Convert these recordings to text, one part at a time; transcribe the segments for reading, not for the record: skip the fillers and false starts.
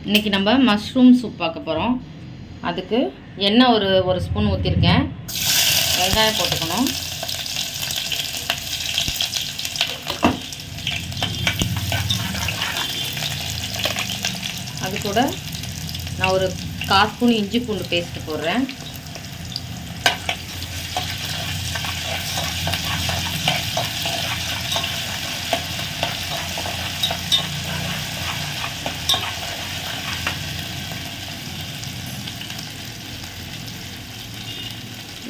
இன்றைக்கி நம்ம mushroom soup பார்க்க போகிறோம். அதுக்கு எண்ணெய் ஒரு ஸ்பூன் ஊற்றிருக்கேன். வெங்காயம் போட்டுக்கணும். அது கூட நான் ஒரு 1/4 ஸ்பூன் இஞ்சி பூண்டு பேஸ்ட்டு போடுறேன்.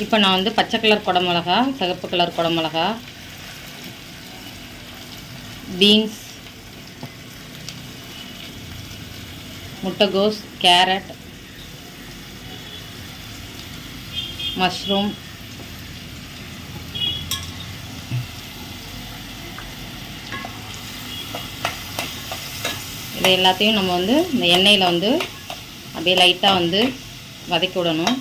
இப்போ நான் வந்து பச்சை கலர் குடமிளகா, சிகப்பு கலர் குடமிளகா, பீன்ஸ், முட்டைகோஸ், கேரட், மஷ்ரூம், இது எல்லாத்தையும் நம்ம வந்து இந்த எண்ணெயில் வந்து அப்படியே லைட்டாக வந்து வதக்கி விடணும்.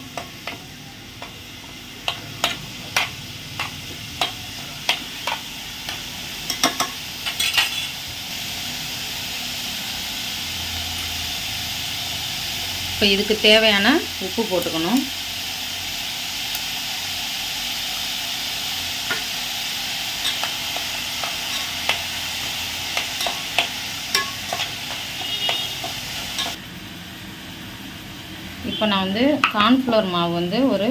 இப்போ இதுக்கு தேவையான உப்பு போட்டுக்கணும். இப்போ நான் வந்து கார்ன்ஃப்ளவர் மாவு வந்து ஒரு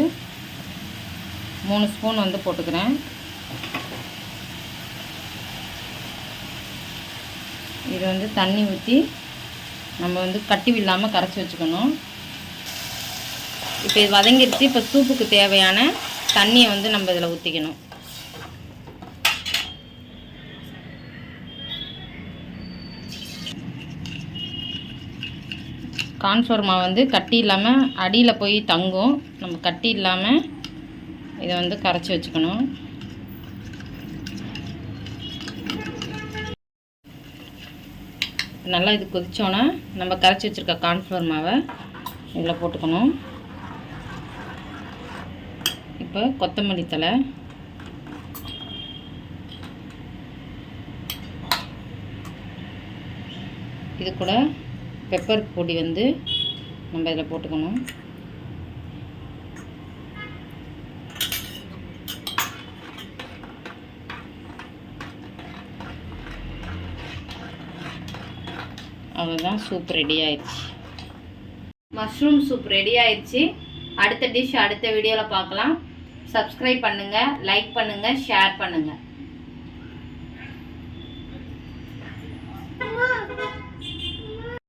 3 ஸ்பூன் வந்து போட்டுக்கிறேன். இது வந்து தண்ணி ஊற்றி நம்ம வந்து கட்டி இல்லாமல் கரைச்சி வச்சுக்கணும். இப்போ இது வதங்கிடுச்சு. இப்போ சூப்புக்கு தேவையான தண்ணியை வந்து நம்ம இதில் ஊற்றிக்கணும். கார்ன்ஃப்ளவர் மாவு வந்து கட்டி இல்லாமல் அடியில் போய் தங்கும். நம்ம கட்டி இல்லாமல் இதை வந்து கரைச்சி வச்சுக்கணும். நல்லா இது கொதிச்சோன்னா நம்ம கரைச்சி வச்சுருக்க கார்ன்ஃப்ளவர் மாவை இதில் போட்டுக்கணும். இப்போ கொத்தமல்லி தழை, இது கூட பெப்பர் பொடி வந்து நம்ம இதில் போட்டுக்கணும். அவ்வளோதான், சூப் ரெடி ஆயிடுச்சு. மஷ்ரூம் சூப் ரெடி ஆயிடுச்சு. அடுத்த டிஷ் அடுத்த வீடியோவில் பார்க்கலாம். சப்ஸ்கிரைப் பண்ணுங்கள், லைக் பண்ணுங்கள், ஷேர் பண்ணுங்கள்.